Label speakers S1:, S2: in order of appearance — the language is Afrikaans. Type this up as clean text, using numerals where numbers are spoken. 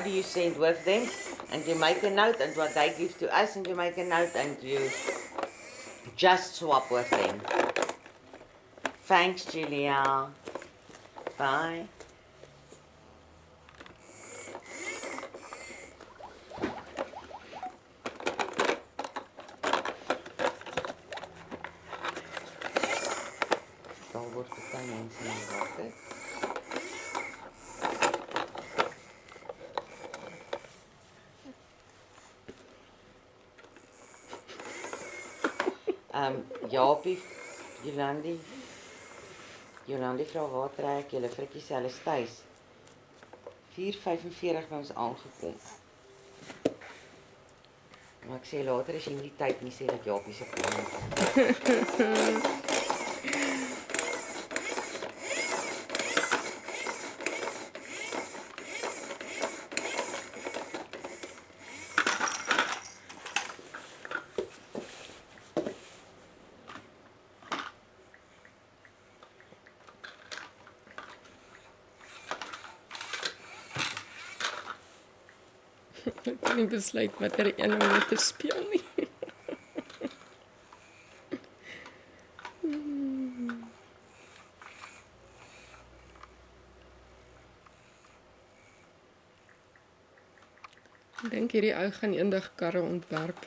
S1: do you send with them? And you make a note, and what they give to us, and you make a note, and you just swap with them. Thanks, Julia. Bye. Daar word baie mense in water. Japie, Jolandi vra waar trek julle frikkies hulle stuis. 4:45 by ons aangekom. Maar ek sê later as jy nie die tyd nie sê dat Japie se kom.
S2: Ek kan nie besluit watter een om te speel nie. Ek dink hierdie ou gaan eendag karre ontwerp.